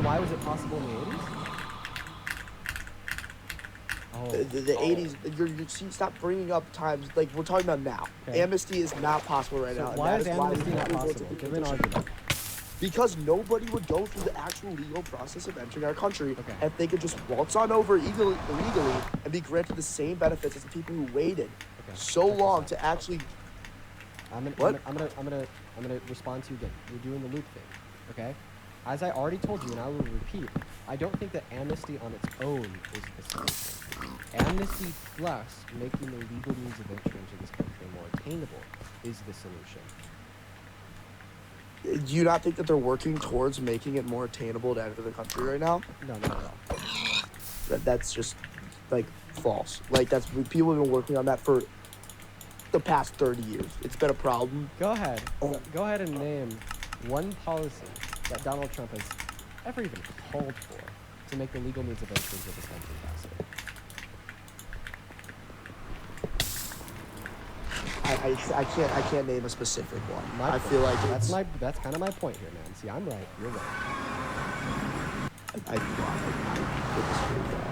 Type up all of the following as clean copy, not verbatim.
then why was it possible in the 80s? Oh, The 80s, see, stop bringing up times, like, we're talking about now. Okay. Amnesty is not possible right now. Why is amnesty not possible? Give me an argument. Because nobody would go through the actual legal process of entering our country if they could just waltz on over illegally and be granted the same benefits as the people who waited so long to actually. I'm gonna respond to you again. You're doing the loop thing, okay? As I already told you, and I will repeat, I don't think that amnesty on its own is the solution. Amnesty plus making the legal means of entry into this country more attainable is the solution. Do you not think that they're working towards making it more attainable to enter the country right now? No, not at all. That's just, like, false. Like, people have been working on that for the past 30 years. It's been a problem. Go ahead. Go ahead and name one policy that Donald Trump has ever even called for to make the legal means of entry into this country possible. I can't name a specific one. I point. feel like that's kind of my point here, man. See, I'm right. You're right. I disagree with that.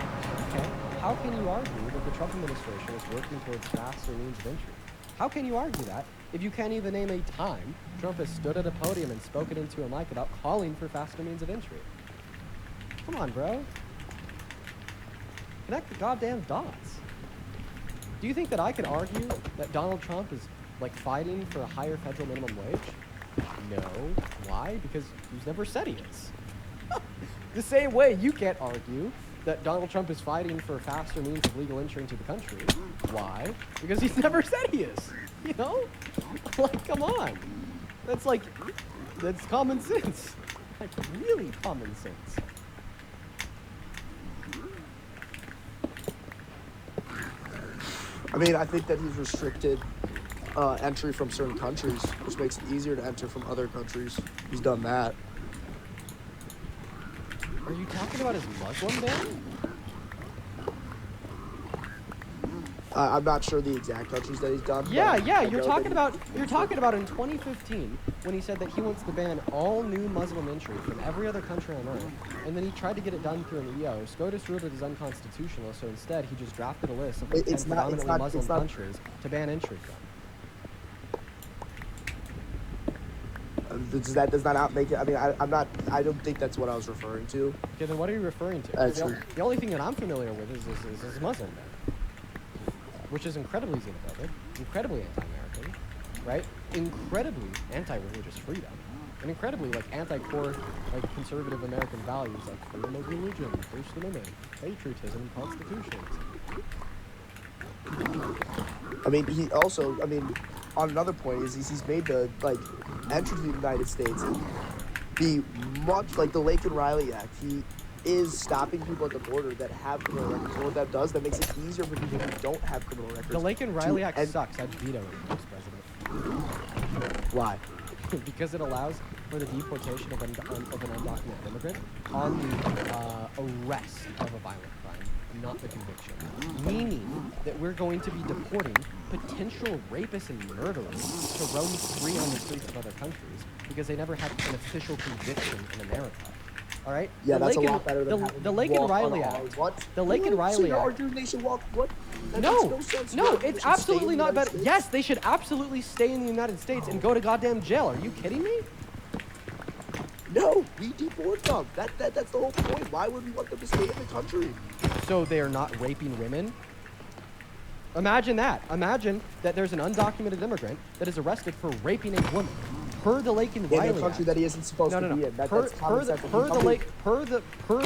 Okay. How can you argue that the Trump administration is working towards faster means of entry? How can you argue that if you can't even name a time Trump has stood at a podium and spoken into a mic about calling for faster means of entry? Come on, bro. Connect the goddamn dots. Do you think that I could argue that Donald Trump is, like, fighting for a higher federal minimum wage? No. Why? Because he's never said he is. The same way you can't argue that Donald Trump is fighting for faster means of legal entry into the country. Why? Because he's never said he is. You know? Like, come on. That's common sense. Like, really common sense. I mean, I think that he's restricted entry from certain countries, which makes it easier to enter from other countries. He's done that. Are you talking about his Muslim ban? I'm not sure the exact countries that he's done. Yeah. You're talking about in 2015 when he said that he wants to ban all new Muslim entry from every other country on earth, and then he tried to get it done through an EO. SCOTUS ruled it as unconstitutional, so instead he just drafted a list of 10 predominantly Muslim countries to ban entry from. That does not make it. I mean, I don't think that's what I was referring to. Okay, then what are you referring to? The only thing that I'm familiar with is Muslim ban, which is incredibly xenophobic, incredibly anti-American, right? Incredibly anti-religious freedom, and incredibly, like, anti-core, like, conservative American values like freedom of religion, First Amendment, patriotism, constitutions. I mean, he also, on another point is he's made the, like, entry to the United States be much like the Lake and Riley Act. He is stopping people at the border that have criminal records. And what that does, that makes it easier for people who don't have criminal records. The Lake and Riley Act sucks. I'd veto it if I was president. Why? Because it allows for the deportation of an undocumented immigrant on the arrest of a violent crime, not the conviction. Meaning that we're going to be deporting potential rapists and murderers to roam free on the streets of other countries because they never had an official conviction in America. All right? Yeah, that's a lot better than the Lake and Riley Act. What? The Lake and Riley Act. So you're arguing they should walk? What? No, it's absolutely not better. Yes, they should absolutely stay in the United States and go to goddamn jail. Are you kidding me? No, we deport them. That's the whole point. Why would we want them to stay in the country? So they are not raping women? Imagine that. Imagine that there's an undocumented immigrant that is arrested for raping a woman. Per the Lake and Riley Act. In a country that he isn't supposed to be in. Per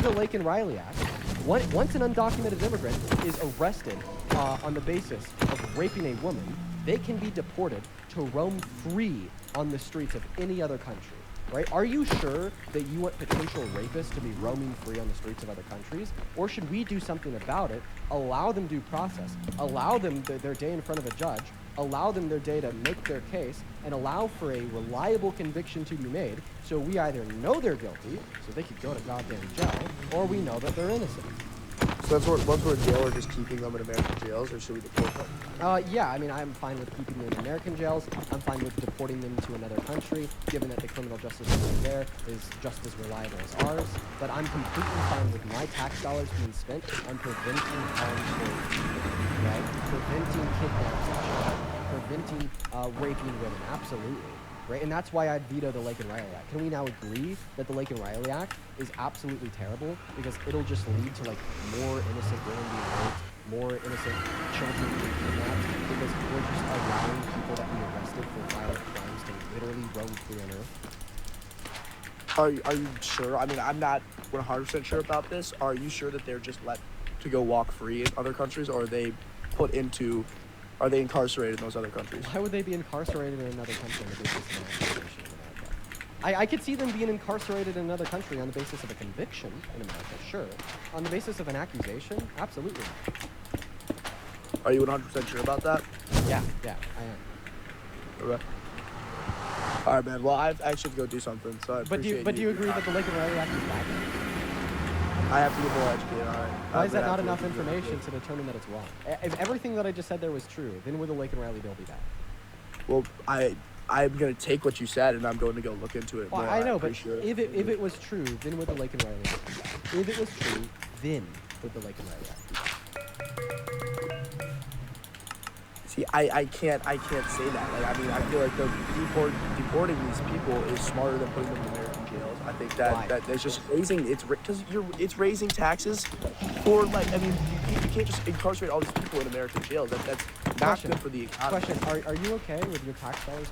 the Lake and Riley Act, once an undocumented immigrant is arrested on the basis of raping a woman, they can be deported to roam free on the streets of any other country. Right? Are you sure that you want potential rapists to be roaming free on the streets of other countries? Or should we do something about it, allow them due process, allow them their day in front of a judge, allow them their day to make their case, and allow for a reliable conviction to be made so we either know they're guilty, so they could go to goddamn jail, or we know that they're innocent? So once we're in jail, we're just keeping them in American jails, or should we deport them? Yeah, I mean, I'm fine with keeping them in American jails. I'm fine with deporting them to another country, given that the criminal justice system there is just as reliable as ours. But I'm completely fine with my tax dollars being spent on preventing harm towards people, right? Preventing kidnapping, preventing raping women, absolutely. Right? And that's why I'd veto the Lake and Riley Act. Can we now agree that the Lake and Riley Act is absolutely terrible because it'll just lead to like more innocent women being raped, more innocent children being kidnapped because we're just allowing people that be arrested for violent crimes to literally roam free on Earth? Are you sure? I mean, I'm not 100% sure about this. Are you sure that they're just let to go walk free in other countries, or are they are they incarcerated in those other countries? Why would they be incarcerated in another country on the basis of an accusation in America? I could see them being incarcerated in another country on the basis of a conviction in America, sure. On the basis of an accusation, absolutely not. Are you 100% sure about that? Yeah, I am. Okay. All right, man. Well, I actually have to go do something, so I appreciate But do you agree that the Lake and Riley Act is bad? I have to get more educated on it. Why is that not enough information to determine that it's wrong? If everything that I just said there was true, then would the Lake and Riley bill be bad? Well, I'm going to take what you said, and I'm going to go look into it more. Well, I know, but if it was true, then would the Lake and Riley Act be bad? If it was true, then would the Lake and Riley Act be bad? See, I can't say that. Like, I mean, I feel like deporting these people is smarter than putting them in American jails. I think that's just it's raising taxes for, like, I mean, you can't just incarcerate all these people in American jails. That's not good for the economy. Question: are you okay with your tax dollars?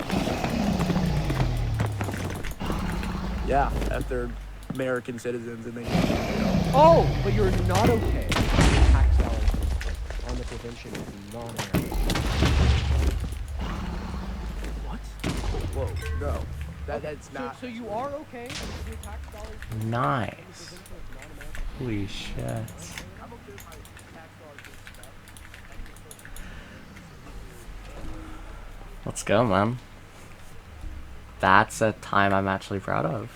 Yeah, if they're American citizens and they. Oh, but you're not okay with your tax dollars being spent on the prevention of non-American. What? Whoa, no. That's not. So you are okay with your tax dollars? Nice. Holy shit. I'm okay with my tax dollars being spent. Let's go, man. That's a time I'm actually proud of.